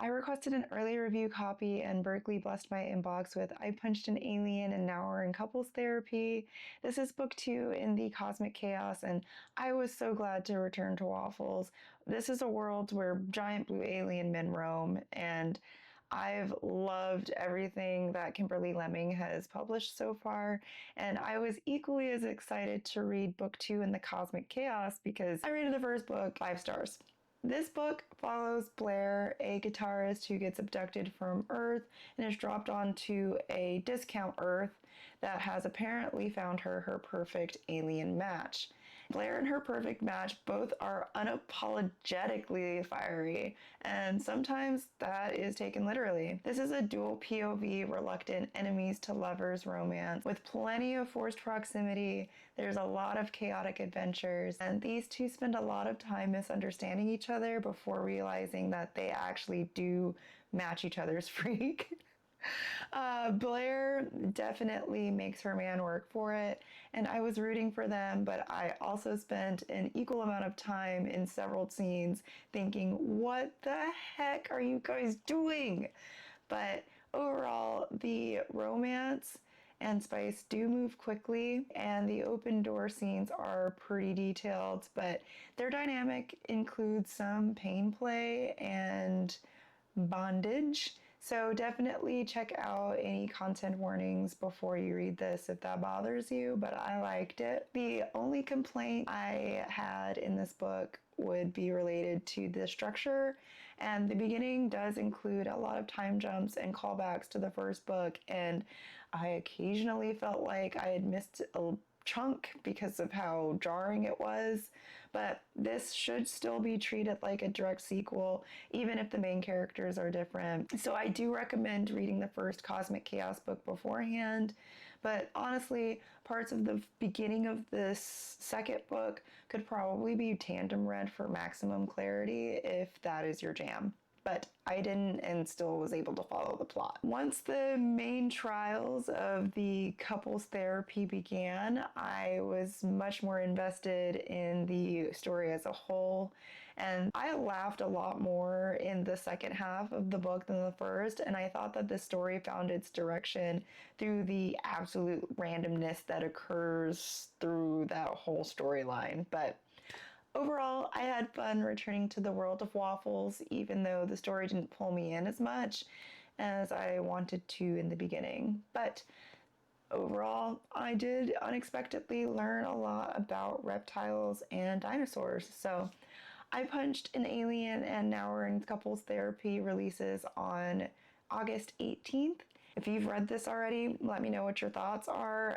I requested an early review copy and Berkley blessed my inbox with I Punched an Alien and Now We're in Couples Therapy. This is book 2 in the Cosmic Chaos, and I was so glad to return to Waffles. This is a world where giant blue alien men roam, and I've loved everything that Kimberly Lemming has published so far, and I was equally as excited to read book 2 in the Cosmic Chaos because I rated the first book 5 stars. This book follows Blair, a guitarist who gets abducted from Earth and is dropped onto a discount Earth that has apparently found her perfect alien match. Blair and her perfect match both are unapologetically fiery, and sometimes that is taken literally. This is a dual POV reluctant enemies to lovers romance with plenty of forced proximity. There's a lot of chaotic adventures, and these two spend a lot of time misunderstanding each other before realizing that they actually do match each other's freak. Blair definitely makes her man work for it, and I was rooting for them, but I also spent an equal amount of time in several scenes thinking, what the heck are you guys doing? But overall, the romance and spice do move quickly, and the open door scenes are pretty detailed, but their dynamic includes some pain play and bondage. So definitely check out any content warnings before you read this if that bothers you, but I liked it. The only complaint I had in this book would be related to the structure, and the beginning does include a lot of time jumps and callbacks to the first book, and I occasionally felt like I had missed a chunk because of how jarring it was, but this should still be treated like a direct sequel, even if the main characters are different. So I do recommend reading the first Cosmic Chaos book beforehand, but honestly, parts of the beginning of this second book could probably be tandem read for maximum clarity if that is your jam. But I didn't and still was able to follow the plot. Once the main trials of the couples therapy began, I was much more invested in the story as a whole, and I laughed a lot more in the second half of the book than the first, and I thought that the story found its direction through the absolute randomness that occurs through that whole storyline. But overall, I had fun returning to the world of Waffles, even though the story didn't pull me in as much as I wanted to in the beginning. But overall, I did unexpectedly learn a lot about reptiles and dinosaurs. So I Punched an Alien and Now We're in Couples Therapy releases on August 18th. If you've read this already, let me know what your thoughts are.